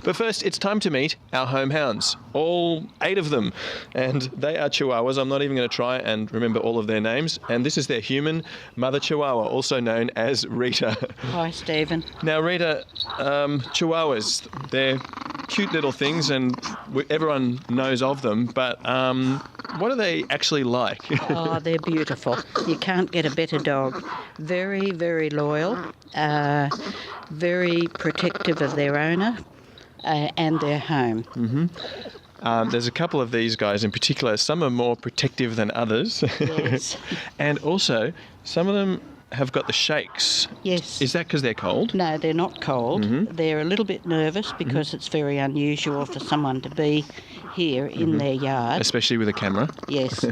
But first, it's time to meet our home hounds, all 8 of them. And they are Chihuahuas. I'm not even going to try and remember all of their names. And this is their human, Mother Chihuahua, also known as Rita. Hi, Stephen. Now, Rita, Chihuahuas, they're cute little things and everyone knows of them, but what are they actually like? Oh, they're beautiful. You can't get a better dog. Very, very loyal, very protective of their owner and their home. Mm-hmm. There's a couple of these guys in particular. Some are more protective than others. Yes. And also, some of them have got the shakes. Yes. Is that because they're cold? No, they're not cold. Mm-hmm. They're a little bit nervous because it's very unusual for someone to be here in their yard. Especially with a camera. Yes.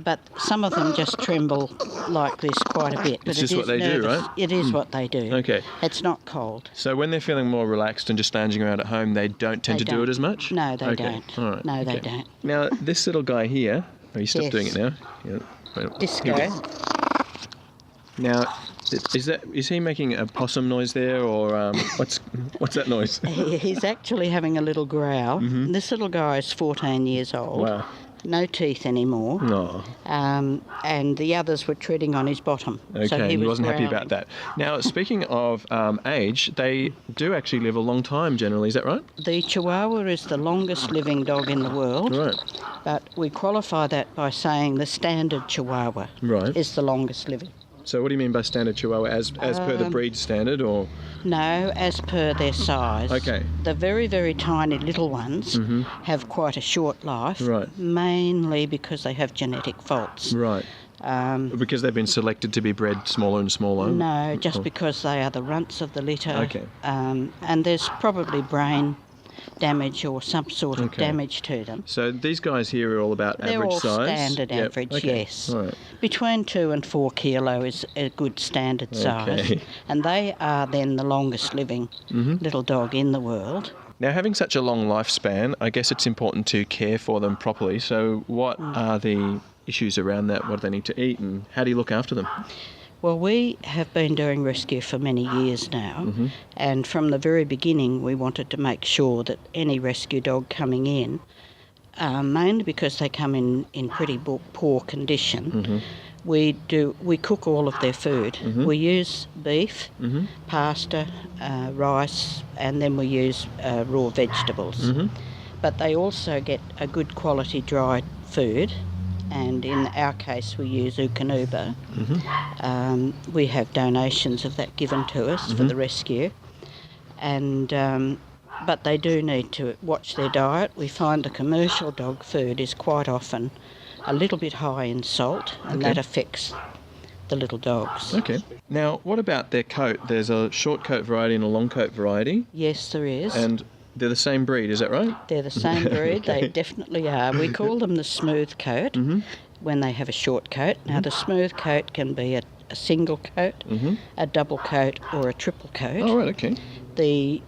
But some of them just tremble like this quite a bit. But It's just what they do, right? It is what they do. Okay. It's not cold. So when they're feeling more relaxed and just lounging around at home, they don't tend to do it as much? No, they Okay. don't. All right. No, they Okay. don't. Now, this little guy here, you stopped Yes. doing it now. Yeah. Wait, Disco. here we go. Now, is he making a possum noise there, or what's that noise? He's actually having a little growl. Mm-hmm. This little guy is 14 years old. Wow. No teeth anymore. No. And the others were treading on his bottom. Okay, So he was wasn't happy growling. about that. Now, speaking of age, they do actually live a long time generally, is that right? The Chihuahua is the longest living dog in the world. Right. But we qualify that by saying the standard Chihuahua Right. is the longest living. So what do you mean by standard Chihuahua? As per the breed standard, or? No, as per their size. Okay. The very, very tiny little ones have quite a short life, Right. mainly because they have genetic faults. Right. Because they've been selected to be bred smaller and smaller? No, just because they are the runts of the litter. Okay. And there's probably brain damage or some sort of damage to them. So these guys here are all about They're average all size? standard Yep. average, Okay. yes. All right. Between 2 and 4 kilo is a good standard size. Okay. And they are then the longest living little dog in the world. Now, having such a long lifespan, I guess it's important to care for them properly. So what are the issues around that? What do they need to eat, and how do you look after them? Well, we have been doing rescue for many years now, and from the very beginning we wanted to make sure that any rescue dog coming in, mainly because they come in pretty poor condition, we cook all of their food. We use beef, pasta, rice, and then we use raw vegetables. But they also get a good quality dried food, and in our case we use ukanuba. We have donations of that given to us for the rescue, and but they do need to watch their diet. We find the commercial dog food is quite often a little bit high in salt, and that affects the little dogs. Okay. Now, what about their coat? There's a short coat variety and a long coat variety. Yes, there is. And they're the same breed, is that right? They're the same breed. Okay. They definitely are. We call them the smooth coat when they have a short coat. Now, the smooth coat can be a single coat, a double coat, or a triple coat. Oh, right, okay. The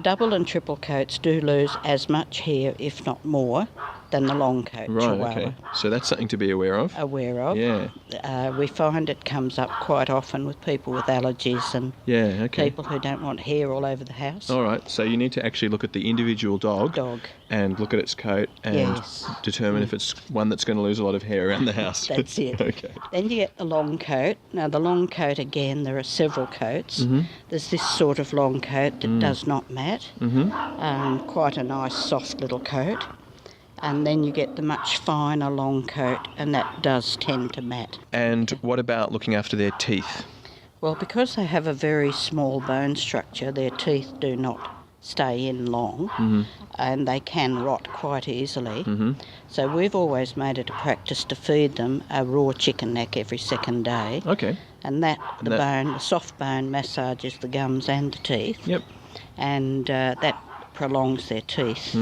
double and triple coats do lose as much hair, if not more, than the long coat Right, Chihuahua. okay. So that's something to be aware of. Aware of. Yeah. We find it comes up quite often with people with allergies and Yeah, okay. people who don't want hair all over the house. All right, so you need to actually look at the individual dog and look at its coat and Yes. determine if it's one that's going to lose a lot of hair around the house. That's it. Okay. Then you get the long coat. Now, the long coat, again, there are several coats. There's this sort of long coat that does not mat. Quite a nice, soft little coat. And then you get the much finer long coat, and that does tend to mat. And what about looking after their teeth? Well, because they have a very small bone structure, their teeth do not stay in long, and they can rot quite easily. So we've always made it a practice to feed them a raw chicken neck every second day. Okay. And the soft bone massages the gums and the teeth. Yep. And that prolongs their teeth.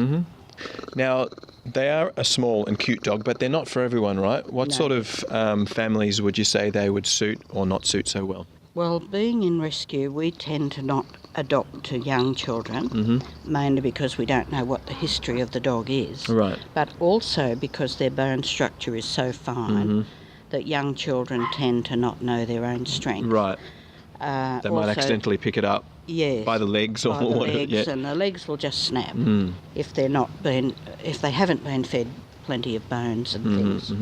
Now, they are a small and cute dog, but they're not for everyone, right? What sort of families would you say they would suit or not suit so well? Well, being in rescue, we tend to not adopt to young children, mainly because we don't know what the history of the dog is. Right. But also because their bone structure is so fine that young children tend to not know their own strength. Right. They might accidentally pick it up Yes. by the legs or By the whatever. legs, Yeah. and the legs will just snap if they haven't been fed plenty of bones and things.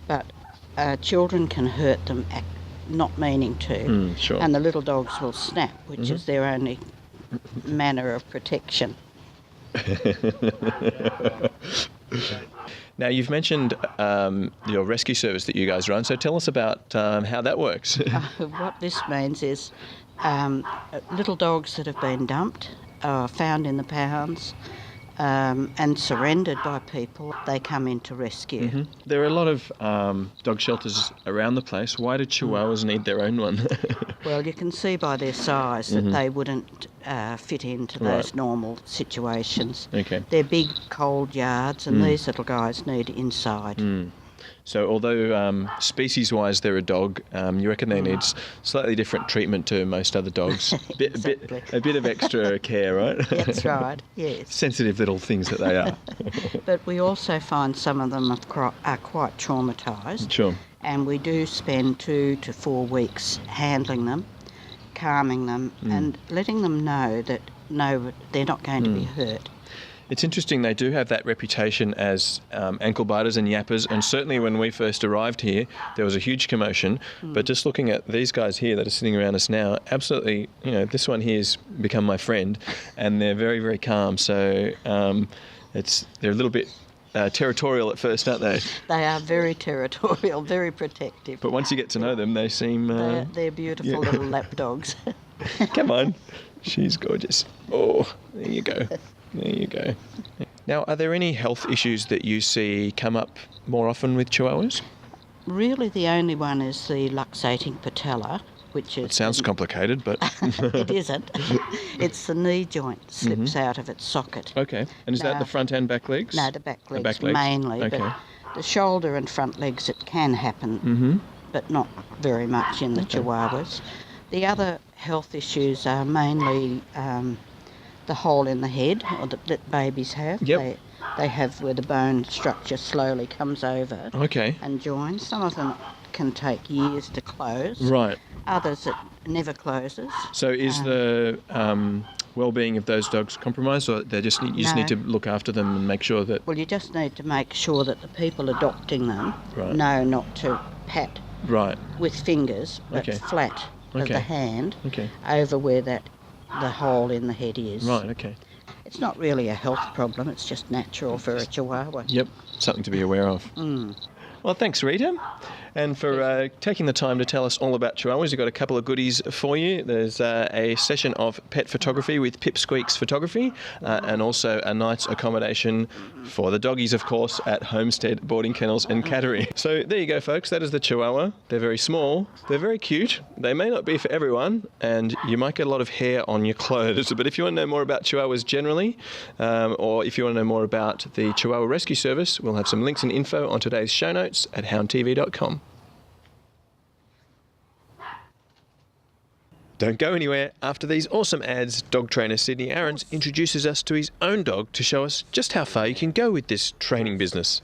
But children can hurt them not meaning to, Sure. and the little dogs will snap, which is their only manner of protection. Now, you've mentioned your rescue service that you guys run, so tell us about how that works. What this means is little dogs that have been dumped are found in the pounds and surrendered by people. They come into rescue. There are a lot of dog shelters around the place. Why do Chihuahuas need their own one? Well, you can see by their size that they wouldn't fit into those normal situations. Okay. They're big, cold yards, and these little guys need inside. So although species-wise they're a dog, you reckon they need slightly different treatment to most other dogs. Exactly. A bit of extra care, right? That's right, yes. Sensitive little things that they are. But we also find some of them are quite traumatised. Sure. And we do spend 2 to 4 weeks handling them, calming them, and letting them know that no, they're not going to be hurt. It's interesting, they do have that reputation as ankle biters and yappers, and certainly when we first arrived here, there was a huge commotion. But just looking at these guys here that are sitting around us now, absolutely, this one here's become my friend, and they're very, very calm. So they're a little bit territorial at first, aren't they? They are very territorial, very protective. But once you get to know them, they seem... They're beautiful little lap dogs. Come on, she's gorgeous. Oh, there you go. There you go. Now, are there any health issues that you see come up more often with Chihuahuas? Really, the only one is the luxating patella, which is... It sounds complicated, but... It isn't. It's the knee joint slips out of its socket. Okay. And is that No. the front and back legs? No, the back legs, back legs? mainly. Okay. But the shoulder and front legs, it can happen, but not very much in the Chihuahuas. The other health issues are mainly the hole in the head that babies have. Yep. They have where the bone structure slowly comes over Okay. and joins. Some of them can take years to close. Right. Others it never closes. So is the well-being of those dogs compromised, or you just No. need to look after them and make sure that... Well, you just need to make sure that the people adopting them Right. know not to pat Right. with fingers, but Okay. flat of Okay. the hand Okay. over where the hole in the head is. Right, okay. It's not really a health problem, it's just natural for a Chihuahua. Yep. Something to be aware of. Well, thanks, Rita. And for taking the time to tell us all about Chihuahuas. We've got a couple of goodies for you. There's a session of pet photography with Pip Squeak's Photography, and also a night's accommodation for the doggies, of course, at Homestead Boarding Kennels in Cattery. So there you go, folks. That is the Chihuahua. They're very small. They're very cute. They may not be for everyone, and you might get a lot of hair on your clothes. But if you want to know more about Chihuahuas generally, or if you want to know more about the Chihuahua Rescue Service, we'll have some links and info on today's show notes at houndtv.com. Don't go anywhere. After these awesome ads, dog trainer Sydney Aarons introduces us to his own dog to show us just how far you can go with this training business.